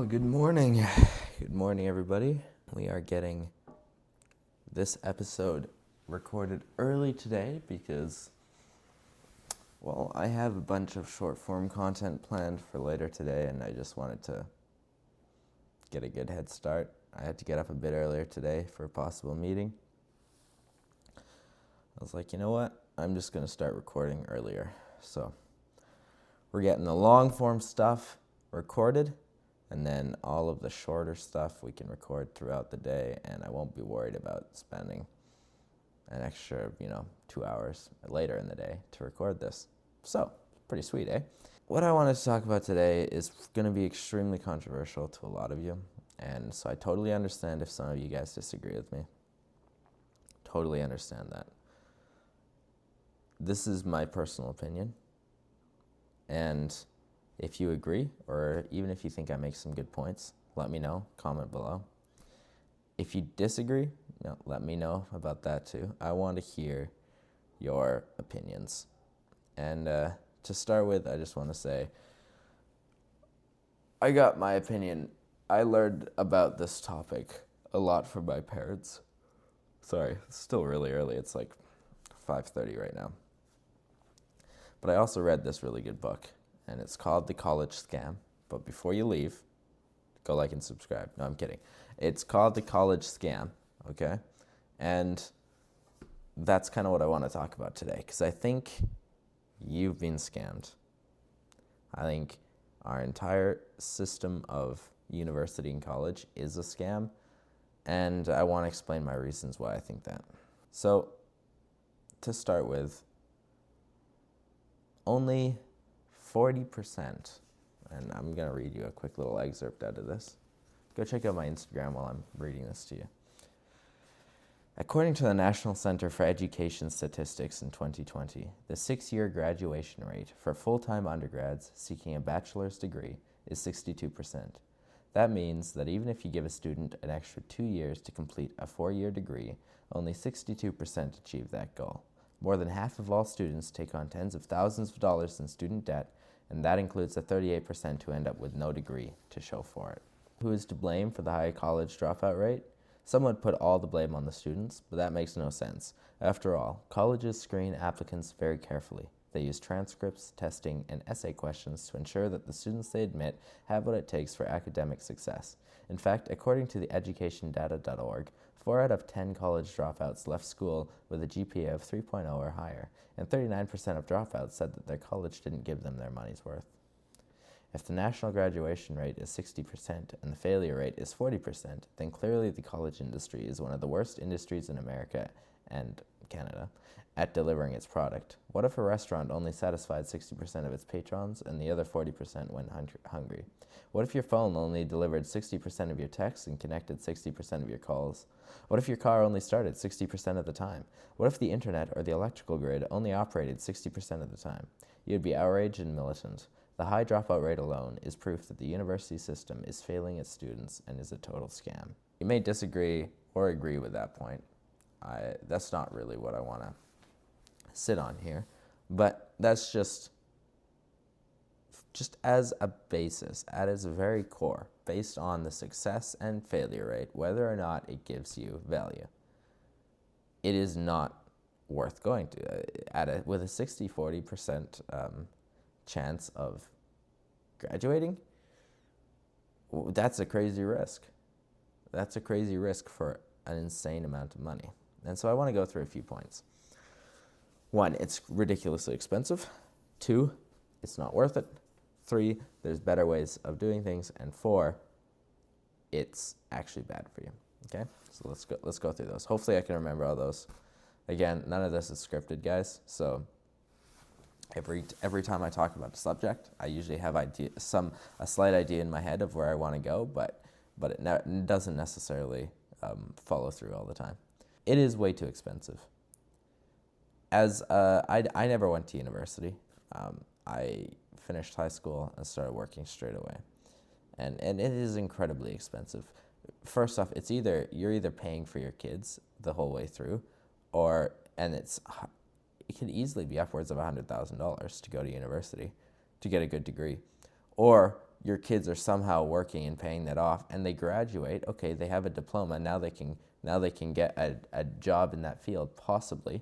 Good morning. Good morning, everybody. We are getting this episode recorded early today because, well, I have a bunch of short form content planned for later today, and I just wanted to get a good head start. I had to get up a bit earlier today for a possible meeting. I was like, you know what? I'm just going to start recording earlier. So we're getting the long form stuff recorded, and then all of the shorter stuff we can record throughout the day, and I won't be worried about spending an extra, 2 hours later in the day to record this. So, pretty sweet, eh? What I wanted to talk about today is going to be extremely controversial to a lot of you, and so I totally understand if some of you guys disagree with me. Totally understand that. This is my personal opinion, and if you agree, or even if you think I make some good points, let me know, comment below. If you disagree, let me know about that too. I want to hear your opinions. And to start with, I just want to say, I got my opinion. I learned about this topic a lot from my parents. Sorry, it's still really early. It's like 5:30 right now. But I also read this really good book, and it's called The College Scam. But before you leave, go like and subscribe. No, I'm kidding. It's called The College Scam, okay? And that's kind of what I want to talk about today, because I think you've been scammed. I think our entire system of university and college is a scam, and I want to explain my reasons why I think that. So, to start with, only 40%, and I'm going to read you a quick little excerpt out of this. Go check out my Instagram while I'm reading this to you. According to the National Center for Education Statistics in 2020, the 6-year graduation rate for full-time undergrads seeking a bachelor's degree is 62%. That means that even if you give a student an extra 2 years to complete a 4-year degree, only 62% achieve that goal. More than half of all students take on tens of thousands of dollars in student debt, and that includes the 38% who end up with no degree to show for it. Who is to blame for the high college dropout rate? Some would put all the blame on the students, but that makes no sense. After all, colleges screen applicants very carefully. They use transcripts, testing, and essay questions to ensure that the students they admit have what it takes for academic success. In fact, according to the educationdata.org, 4 out of 10 college dropouts left school with a GPA of 3.0 or higher, and 39% of dropouts said that their college didn't give them their money's worth. If the national graduation rate is 60% and the failure rate is 40%, then clearly the college industry is one of the worst industries in America and Canada at delivering its product. What if a restaurant only satisfied 60% of its patrons and the other 40% went hungry? What if your phone only delivered 60% of your texts and connected 60% of your calls? What if your car only started 60% of the time? What if the internet or the electrical grid only operated 60% of the time? You'd be outraged and militant. The high dropout rate alone is proof that the university system is failing its students and is a total scam. You may disagree or agree with that point. That's not really what I want to sit on here, but that's just as a basis, at its very core, based on the success and failure rate, whether or not it gives you value. It is not worth going to. With a 60-40% chance of graduating, that's a crazy risk. That's a crazy risk for an insane amount of money. And so I want to go through a few points. 1, it's ridiculously expensive. 2, it's not worth it. 3, there's better ways of doing things. And 4, it's actually bad for you. Okay? So let's go through those. Hopefully I can remember all those. Again, none of this is scripted, guys. So every time I talk about a subject, I usually have a slight idea in my head of where I want to go, but it doesn't necessarily follow through all the time. It is way too expensive. I never went to university. I finished high school and started working straight away, and it is incredibly expensive. First off, you're either paying for your kids the whole way through, it could easily be upwards of $100,000 to go to university to get a good degree, or your kids are somehow working and paying that off, and they graduate. Okay, they have a diploma. Now they can get a job in that field, possibly.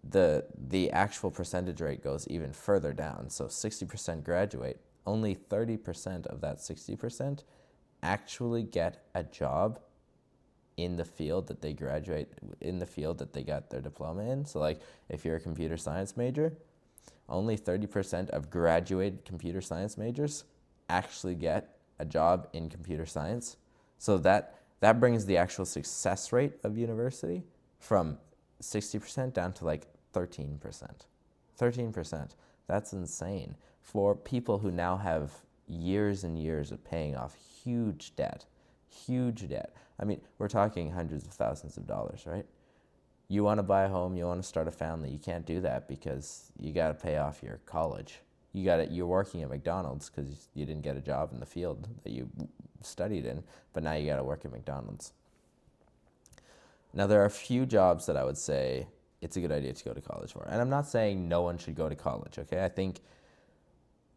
The actual percentage rate goes even further down. So 60% graduate. Only 30% of that 60% actually get a job in the field that they graduate, in the field that they got their diploma in. So like if you're a computer science major, only 30% of graduated computer science majors actually get a job in computer science. So that brings the actual success rate of university from 60% down to like 13%. 13%. That's insane for people who now have years and years of paying off huge debt. Huge debt. I mean, we're talking hundreds of thousands of dollars, right? You want to buy a home, you want to start a family, you can't do that because you got to pay off your college. You're working at McDonald's because you didn't get a job in the field that you studied in, but now you got to work at McDonald's. Now, there are a few jobs that I would say it's a good idea to go to college for. And I'm not saying no one should go to college, okay? I think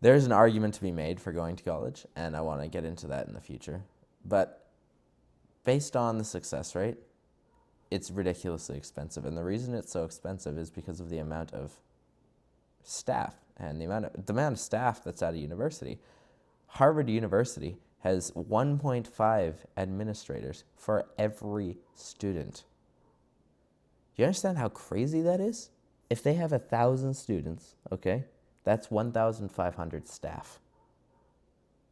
there's an argument to be made for going to college, and I want to get into that in the future. But based on the success rate, it's ridiculously expensive. And the reason it's so expensive is because of the amount of staff and the amount of staff that's at a university. Harvard University has 1.5 administrators for every student. Do you understand how crazy that is? If they have 1,000 students, okay, that's 1,500 staff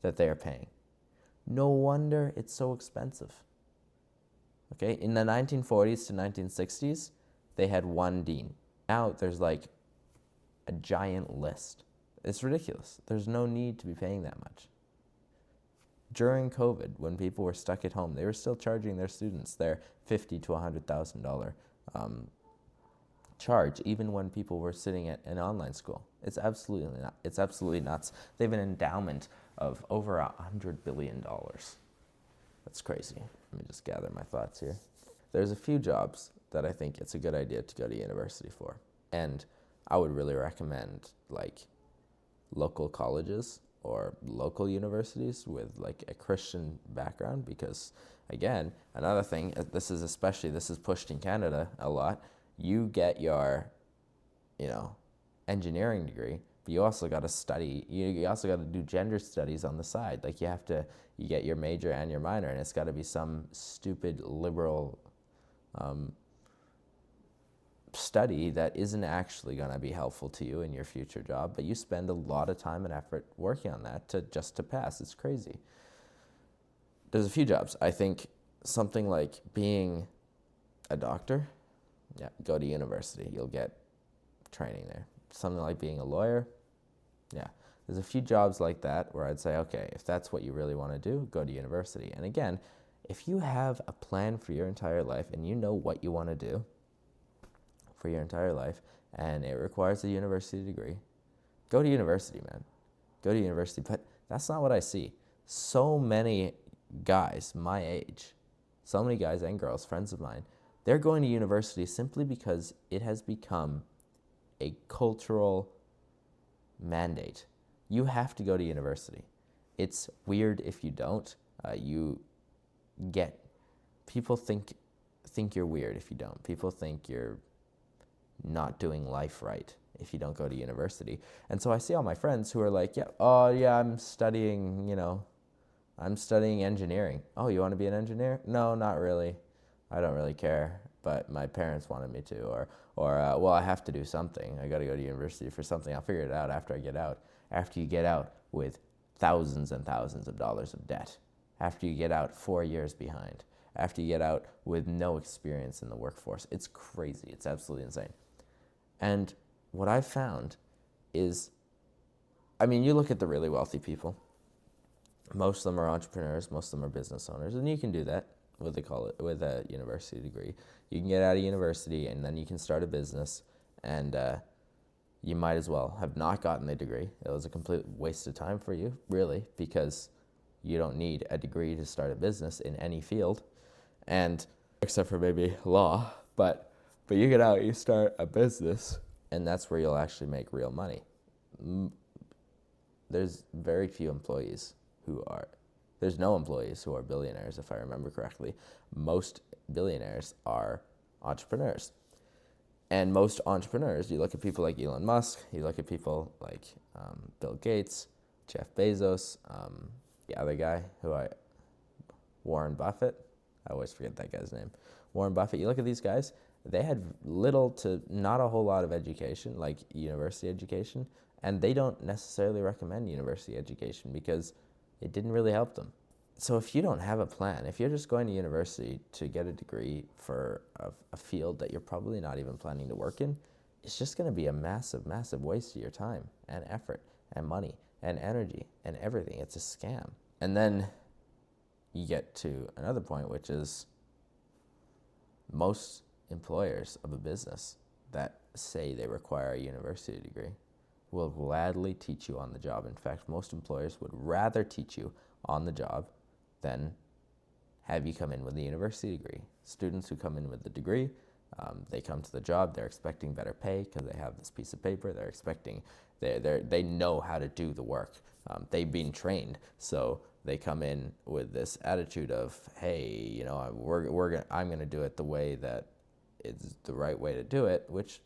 that they are paying. No wonder it's so expensive. Okay, in the 1940s to 1960s, they had one dean. Now there's like a giant list. It's ridiculous. There's no need to be paying that much. During COVID, when people were stuck at home, they were still charging their students their $50,000 to $100,000 charge, even when people were sitting at an online school. It's absolutely nuts. They have an endowment of over $100 billion. That's crazy. Let me just gather my thoughts here. There's a few jobs that I think it's a good idea to go to university for. And I would really recommend like local colleges or local universities with like a Christian background, because again, another thing, this is pushed in Canada a lot. You get your, engineering degree, but you also got to study, you also got to do gender studies on the side. Like you get your major and your minor, and it's got to be some stupid liberal study that isn't actually going to be helpful to you in your future job, but you spend a lot of time and effort working on that just to pass. It's crazy. There's a few jobs. I think something like being a doctor, yeah, go to university. You'll get training there. Something like being a lawyer, yeah. There's a few jobs like that where I'd say, okay, if that's what you really want to do, go to university. And again, if you have a plan for your entire life and you know what you want to do for your entire life and it requires a university degree, go to university, man. Go to university. But that's not what I see. So many guys my age, so many guys and girls, friends of mine, they're going to university simply because it has become a cultural mandate. You have to go to university. It's weird if you don't. People think you're weird if you don't. People think you're not doing life right if you don't go to university. And so I see all my friends who are like, I'm studying engineering. Oh, you want to be an engineer? No, not really. I don't really care, but my parents wanted me to. Or I have to do something. I got to go to university for something. I'll figure it out after I get out. After you get out with thousands and thousands of dollars of debt. After you get out 4 years behind. After you get out with no experience in the workforce. It's crazy. It's absolutely insane. And what I've found is, you look at the really wealthy people. Most of them are entrepreneurs. Most of them are business owners. And you can do that with a university degree. You can get out of university and then you can start a business, and you might as well have not gotten the degree. It was a complete waste of time for you, really, because you don't need a degree to start a business in any field, and except for maybe law. But you get out, you start a business, and that's where you'll actually make real money. there's very few employees who are, there's no employees who are billionaires, if I remember correctly. Most billionaires are entrepreneurs. And most entrepreneurs, you look at people like Elon Musk, you look at people like Bill Gates, Jeff Bezos, the other guy Warren Buffett. I always forget that guy's name. Warren Buffett. You look at these guys, they had little to not a whole lot of education, like university education, and they don't necessarily recommend university education because it didn't really help them. So if you don't have a plan, if you're just going to university to get a degree for a field that you're probably not even planning to work in, it's just going to be a massive, massive waste of your time and effort and money and energy and everything. It's a scam. And then you get to another point, which is most employers of a business that say they require a university degree will gladly teach you on the job. In fact, most employers would rather teach you on the job than have you come in with a university degree. Students who come in with the degree, they come to the job, they're expecting better pay because they have this piece of paper. They're expecting, they know how to do the work. They've been trained, so they come in with this attitude of, hey, you know, I'm gonna do it the way that it's the right way to do it, which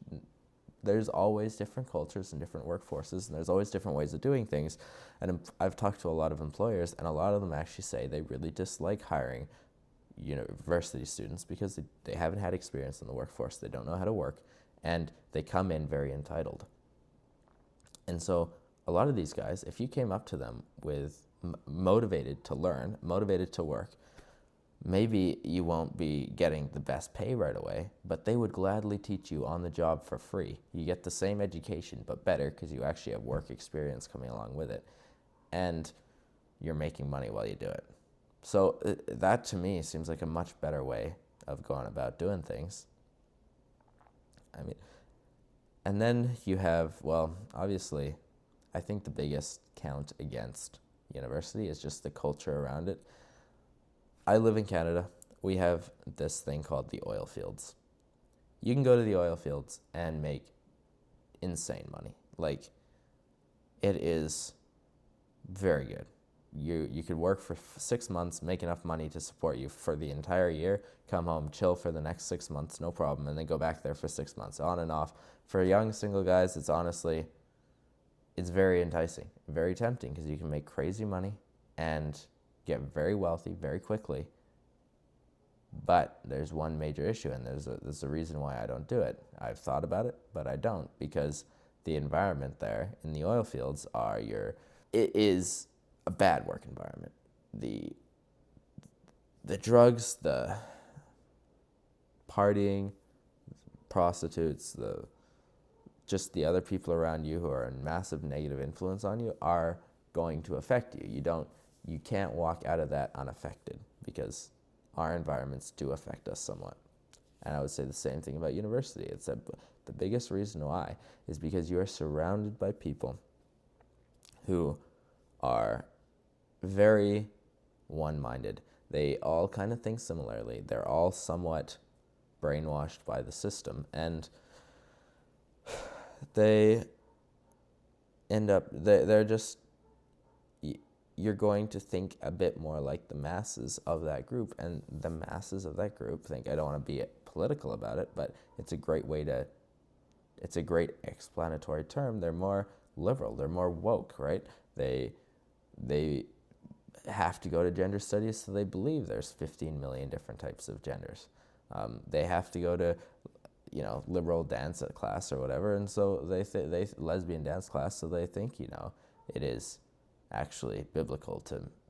there's always different cultures and different workforces, and there's always different ways of doing things. And I've talked to a lot of employers, and a lot of them actually say they really dislike hiring university students because they haven't had experience in the workforce, they don't know how to work, and they come in very entitled. And so a lot of these guys, if you came up to them with motivated to learn, motivated to work, maybe you won't be getting the best pay right away, but they would gladly teach you on the job for free. You get the same education, but better because you actually have work experience coming along with it. And you're making money while you do it. So that to me seems like a much better way of going about doing things. I mean, and then you have, well, obviously, I think the biggest count against university is just the culture around it. I live in Canada. We have this thing called the oil fields. You can go to the oil fields and make insane money. Like, it is very good. You could work for 6 months, make enough money to support you for the entire year, come home, chill for the next 6 months, no problem, and then go back there for 6 months, on and off. For young single guys, it's very enticing, very tempting, because you can make crazy money and get very wealthy very quickly. But there's one major issue, and there's a reason why I don't do it. I've thought about it, but I don't, because the environment there in the oil fields it is a bad work environment. The drugs, the partying, prostitutes, just the other people around you who are a massive negative influence on you are going to affect you. You can't walk out of that unaffected, because our environments do affect us somewhat. And I would say the same thing about university. It's that the biggest reason why is because you are surrounded by people who are very one-minded. They all kind of think similarly. They're all somewhat brainwashed by the system, and they end up, they're just, you're going to think a bit more like the masses of that group, and the masses of that group think, I don't want to be political about it, but it's a great explanatory term. They're more liberal, they're more woke, right? They have to go to gender studies, so they believe there's 15 million different types of genders. They have to go to, liberal dance class or whatever, and so they lesbian dance class, so they think, it is actually biblical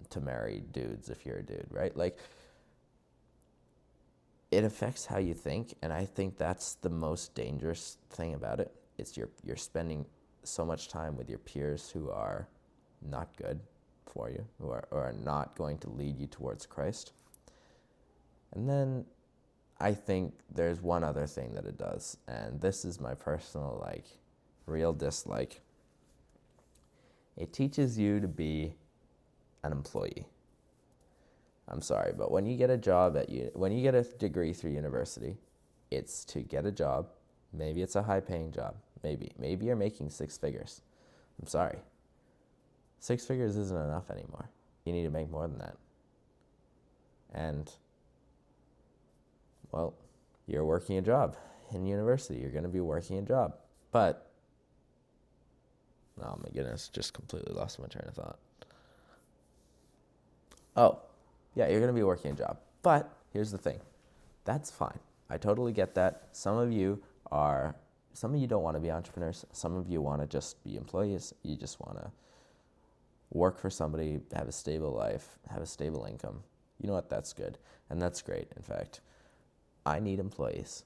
to marry dudes if you're a dude, right? Like, it affects how you think, and I think that's the most dangerous thing about it. It's you're spending so much time with your peers who are not good for you, who are not going to lead you towards Christ. And then I think there's one other thing that it does, and this is my personal, real dislike. It teaches you to be an employee. I'm sorry, but when you get a job when you get a degree through university, it's to get a job. Maybe it's a high-paying job. Maybe you're making 6 figures. I'm sorry. 6 figures isn't enough anymore. You need to make more than that. And, well, you're working a job in university. You're going to be working a job. But, oh my goodness, just completely lost my train of thought. Oh, yeah, you're going to be working a job. But here's the thing. That's fine. I totally get that. Some of you don't want to be entrepreneurs. Some of you want to just be employees. You just want to work for somebody, have a stable life, have a stable income. You know what? That's good. And that's great. In fact, I need employees.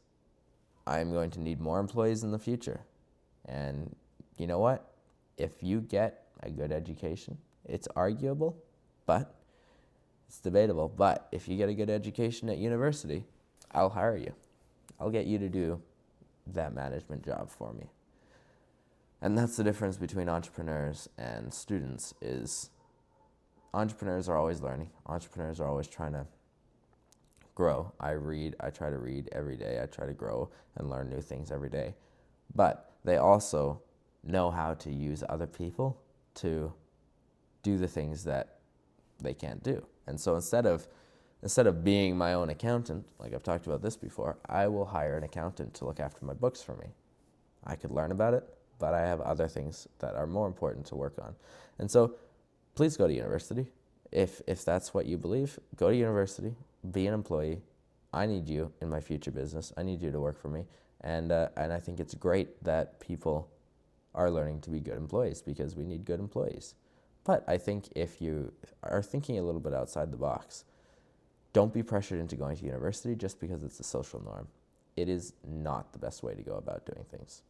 I'm going to need more employees in the future. And you know what? If you get a good education, it's arguable, but it's debatable. But if you get a good education at university, I'll hire you. I'll get you to do that management job for me. And that's the difference between entrepreneurs and students is entrepreneurs are always learning. Entrepreneurs are always trying to grow. I try to read every day. I try to grow and learn new things every day. But they also know how to use other people to do the things that they can't do. And so instead of being my own accountant, like I've talked about this before, I will hire an accountant to look after my books for me. I could learn about it, but I have other things that are more important to work on. And so please go to university. If that's what you believe, go to university, be an employee. I need you in my future business. I need you to work for me. And I think it's great that people are learning to be good employees because we need good employees. But I think if you are thinking a little bit outside the box, don't be pressured into going to university just because it's a social norm. It is not the best way to go about doing things.